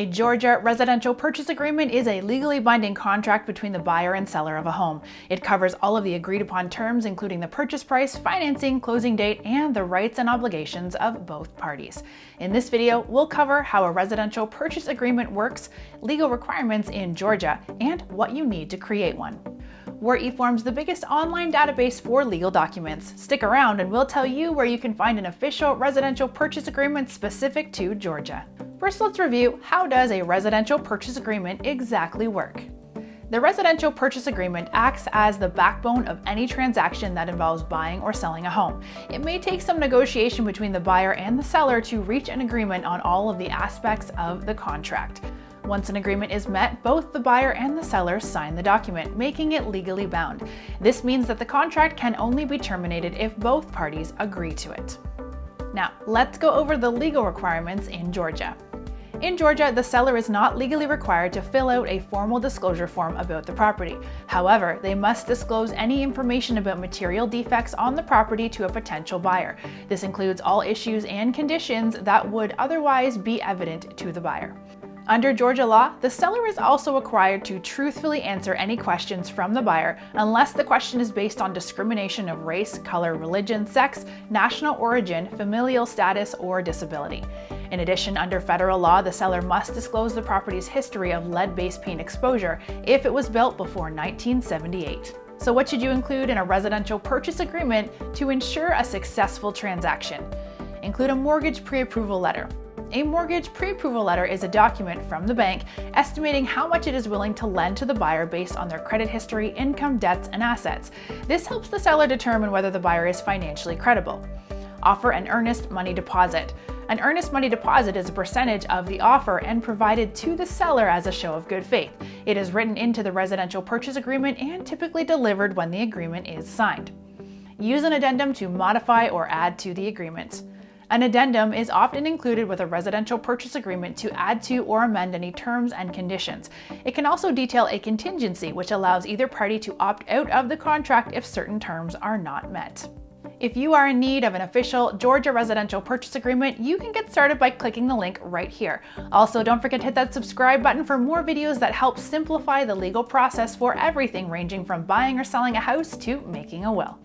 A Georgia residential purchase agreement is a legally binding contract between the buyer and seller of a home. It covers all of the agreed upon terms, including the purchase price, financing, closing date, and the rights and obligations of both parties. In this video, we'll cover how a residential purchase agreement works, legal requirements in Georgia, and what you need to create one. We're eForms, the biggest online database for legal documents. Stick around and we'll tell you where you can find an official residential purchase agreement specific to Georgia. First, let's review how does a residential purchase agreement exactly work. The residential purchase agreement acts as the backbone of any transaction that involves buying or selling a home. It may take some negotiation between the buyer and the seller to reach an agreement on all of the aspects of the contract. Once an agreement is met, both the buyer and the seller sign the document, making it legally bound. This means that the contract can only be terminated if both parties agree to it. Now, let's go over the legal requirements in Georgia. In Georgia, the seller is not legally required to fill out a formal disclosure form about the property. However, they must disclose any information about material defects on the property to a potential buyer. This includes all issues and conditions that would otherwise be evident to the buyer. Under Georgia law, the seller is also required to truthfully answer any questions from the buyer unless the question is based on discrimination of race, color, religion, sex, national origin, familial status, or disability. In addition, under federal law, the seller must disclose the property's history of lead-based paint exposure if it was built before 1978. So what should you include in a residential purchase agreement to ensure a successful transaction? Include a mortgage pre-approval letter. A mortgage pre-approval letter is a document from the bank estimating how much it is willing to lend to the buyer based on their credit history, income, debts, and assets. This helps the seller determine whether the buyer is financially credible. Offer an earnest money deposit. An earnest money deposit is a percentage of the offer and provided to the seller as a show of good faith. It is written into the residential purchase agreement and typically delivered when the agreement is signed. Use an addendum to modify or add to the agreement. An addendum is often included with a residential purchase agreement to add to or amend any terms and conditions. It can also detail a contingency, which allows either party to opt out of the contract if certain terms are not met. If you are in need of an official Georgia residential purchase agreement, you can get started by clicking the link right here. Also, don't forget to hit that subscribe button for more videos that help simplify the legal process for everything ranging from buying or selling a house to making a will.